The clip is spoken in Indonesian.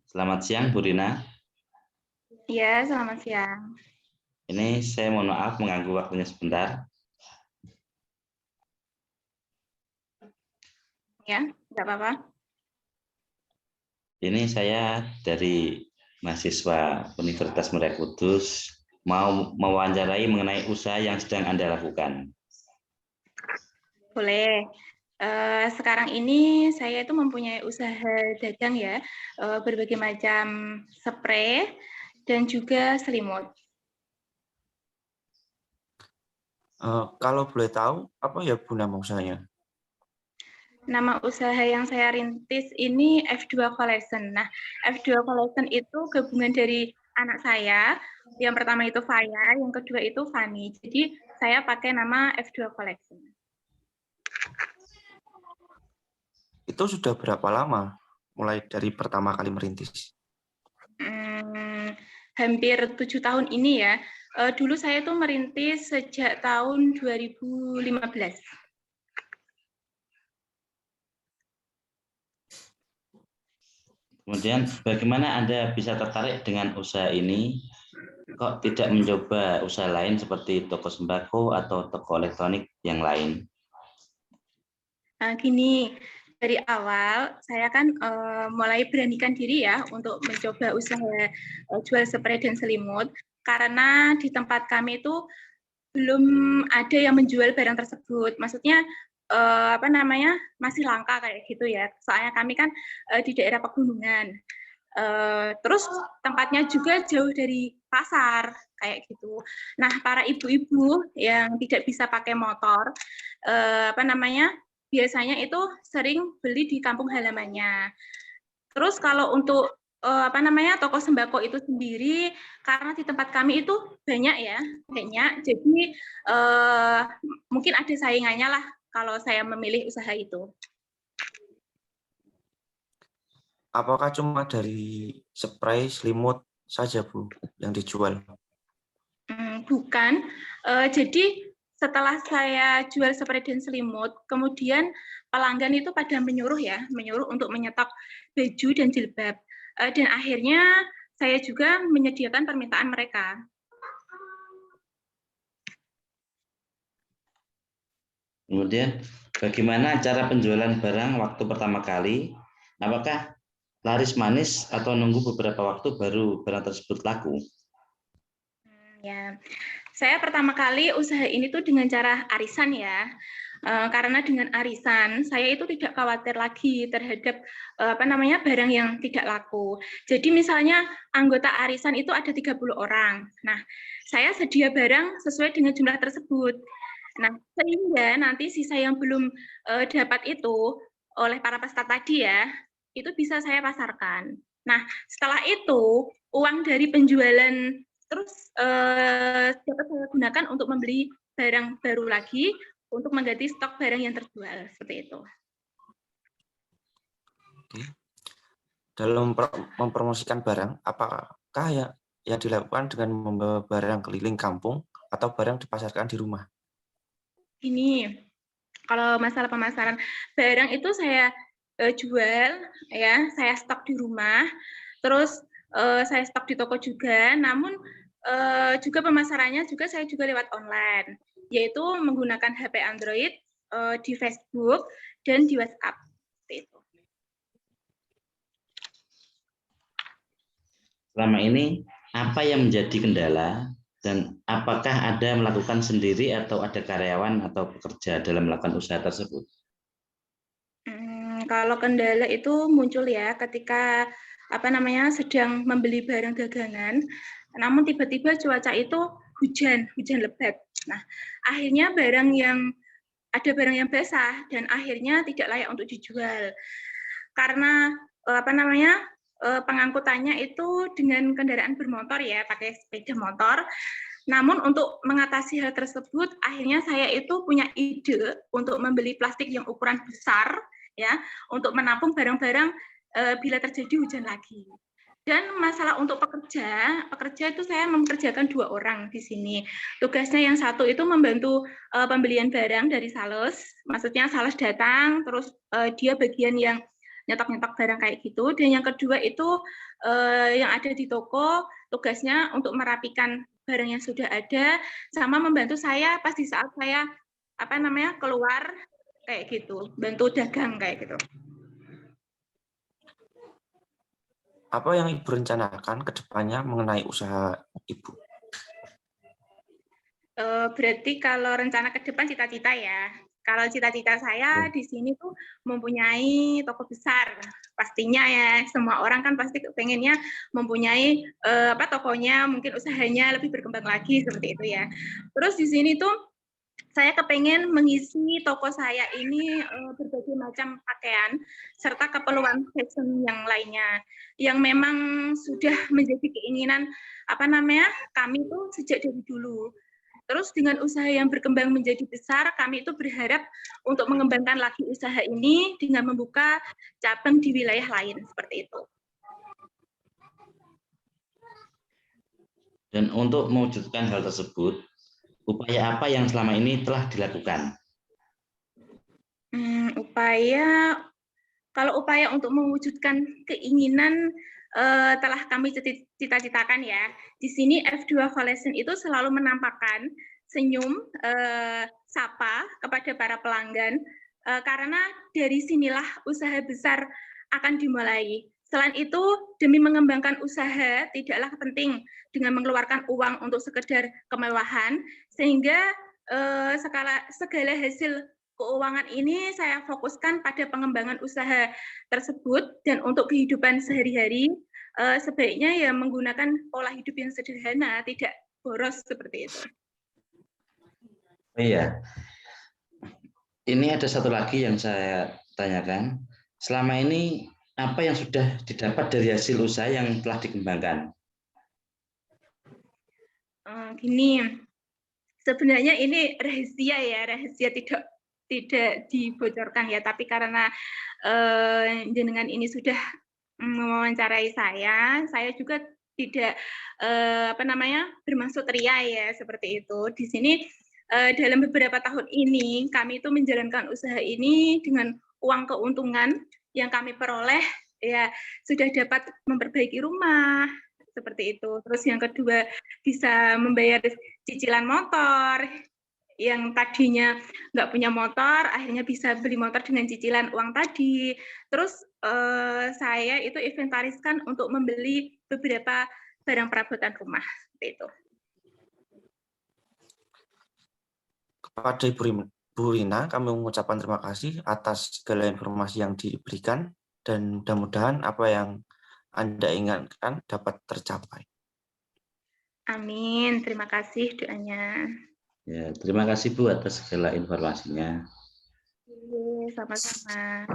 Selamat siang, Bu Rina. Iya, selamat siang. Ini saya mohon maaf mengganggu waktunya sebentar. Ya, nggak apa-apa. Ini saya dari mahasiswa Universitas Muria Kudus mau mewawancarai mengenai usaha yang sedang Anda lakukan. Boleh. Sekarang ini saya itu mempunyai usaha dagang ya, berbagai macam spray dan juga selimut. Kalau boleh tahu, apa ya Bu nama usahanya? Nama usaha yang saya rintis ini F2 Collection. Nah, F2 Collection itu gabungan dari anak saya. Yang pertama itu Faya, yang kedua itu Fani. Jadi saya pakai nama F2 Collection. Itu sudah berapa lama mulai dari pertama kali merintis? Hampir 7 tahun ini ya. Dulu saya tuh merintis sejak tahun 2015. Kemudian bagaimana Anda bisa tertarik dengan usaha ini? Kok tidak mencoba usaha lain seperti toko sembako atau toko elektronik yang lain? Nah, gini, dari awal saya kan mulai beranikan diri ya untuk mencoba usaha jual spray dan selimut karena di tempat kami itu belum ada yang menjual barang tersebut. Maksudnya masih langka kayak gitu ya. Soalnya kami kan di daerah pegunungan. Terus tempatnya juga jauh dari pasar kayak gitu. Nah, para ibu-ibu yang tidak bisa pakai motor, biasanya itu sering beli di kampung halamannya. Terus kalau untuk toko sembako itu sendiri, karena di tempat kami itu banyak. Jadi mungkin ada saingannya lah kalau saya memilih usaha itu. Apakah cuma dari spray, selimut saja Bu yang dijual? Bukan. Jadi setelah saya jual spray dan selimut, kemudian pelanggan itu pada menyuruh untuk menyetok baju dan jilbab. Dan akhirnya saya juga menyediakan permintaan mereka. Kemudian bagaimana cara penjualan barang waktu pertama kali? Apakah laris manis atau nunggu beberapa waktu baru barang tersebut laku? Ya, saya pertama kali usaha ini tuh dengan cara arisan ya. Karena dengan arisan saya itu tidak khawatir lagi terhadap barang yang tidak laku. Jadi misalnya anggota arisan itu ada 30 orang. Nah, saya sedia barang sesuai dengan jumlah tersebut. Nah, sehingga nanti sisa yang belum dapat itu oleh para peserta tadi ya, itu bisa saya pasarkan. Nah, setelah itu uang dari penjualan terus dapat saya gunakan untuk membeli barang baru lagi untuk mengganti stok barang yang terjual seperti itu. Oke. Dalam mempromosikan barang, apakah yang dilakukan dengan membawa barang keliling kampung atau barang dipasarkan di rumah? Ini kalau masalah pemasaran barang itu saya jual ya, saya stok di rumah, terus saya stok di toko juga, namun juga pemasarannya juga saya juga lewat online, yaitu menggunakan HP Android di Facebook dan di WhatsApp. Itu. Selama ini apa yang menjadi kendala dan apakah ada melakukan sendiri atau ada karyawan atau pekerja dalam melakukan usaha tersebut? Kalau kendala itu muncul ya ketika sedang membeli barang dagangan, namun tiba-tiba cuaca itu hujan lebat. Nah, akhirnya ada barang yang basah dan akhirnya tidak layak untuk dijual. Karena pengangkutannya itu dengan kendaraan bermotor ya, pakai sepeda motor. Namun untuk mengatasi hal tersebut, akhirnya saya itu punya ide untuk membeli plastik yang ukuran besar ya, untuk menampung barang-barang bila terjadi hujan lagi. Dan masalah untuk pekerja itu saya mempekerjakan 2 orang di sini. Tugasnya yang satu itu membantu pembelian barang dari sales, maksudnya sales datang, terus dia bagian yang nyetok-nyetok barang kayak gitu. Dan yang kedua itu yang ada di toko, tugasnya untuk merapikan barang yang sudah ada, sama membantu saya pas di saat saya keluar kayak gitu, bantu dagang kayak gitu. Apa yang Ibu rencanakan ke depannya mengenai usaha Ibu? Berarti kalau rencana ke depan cita-cita ya. Kalau cita-cita saya di sini tuh mempunyai toko besar. Pastinya ya, semua orang kan pasti pengennya mempunyai tokonya, mungkin usahanya lebih berkembang lagi seperti itu ya. Terus di sini tuh saya kepengen mengisi toko saya ini berbagai macam pakaian serta keperluan fashion yang lainnya yang memang sudah menjadi keinginan kami tuh sejak dari dulu. Terus dengan usaha yang berkembang menjadi besar, kami itu berharap untuk mengembangkan lagi usaha ini dengan membuka cabang di wilayah lain seperti itu. Dan untuk mewujudkan hal tersebut, upaya apa yang selama ini telah dilakukan? Kalau upaya untuk mewujudkan keinginan telah kami cita-citakan ya. Di sini F2 Collection itu selalu menampakkan senyum, sapa kepada para pelanggan, karena dari sinilah usaha besar akan dimulai. Selain itu, demi mengembangkan usaha, tidaklah penting dengan mengeluarkan uang untuk sekedar kemewahan, sehingga segala hasil keuangan ini saya fokuskan pada pengembangan usaha tersebut, dan untuk kehidupan sehari-hari sebaiknya ya menggunakan pola hidup yang sederhana, tidak boros seperti itu. Iya. Ini ada satu lagi yang saya tanyakan. Selama ini apa yang sudah didapat dari hasil usaha yang telah dikembangkan? Gini, sebenarnya ini rahasia tidak dibocorkan ya, tapi karena jenengan ini sudah mewawancarai saya juga tidak bermaksud ria ya seperti itu. Di sini dalam beberapa tahun ini kami itu menjalankan usaha ini dengan uang keuntungan yang kami peroleh ya sudah dapat memperbaiki rumah seperti itu. Terus yang kedua bisa membayar cicilan motor, yang tadinya nggak punya motor, akhirnya bisa beli motor dengan cicilan uang tadi. Terus saya itu inventariskan untuk membeli beberapa barang perabotan rumah, seperti itu. Kepada Ibu Rina, kami mengucapkan terima kasih atas segala informasi yang diberikan, dan mudah-mudahan apa yang Anda inginkan dapat tercapai. Amin, terima kasih doanya. Ya, terima kasih Bu atas segala informasinya. Sama-sama.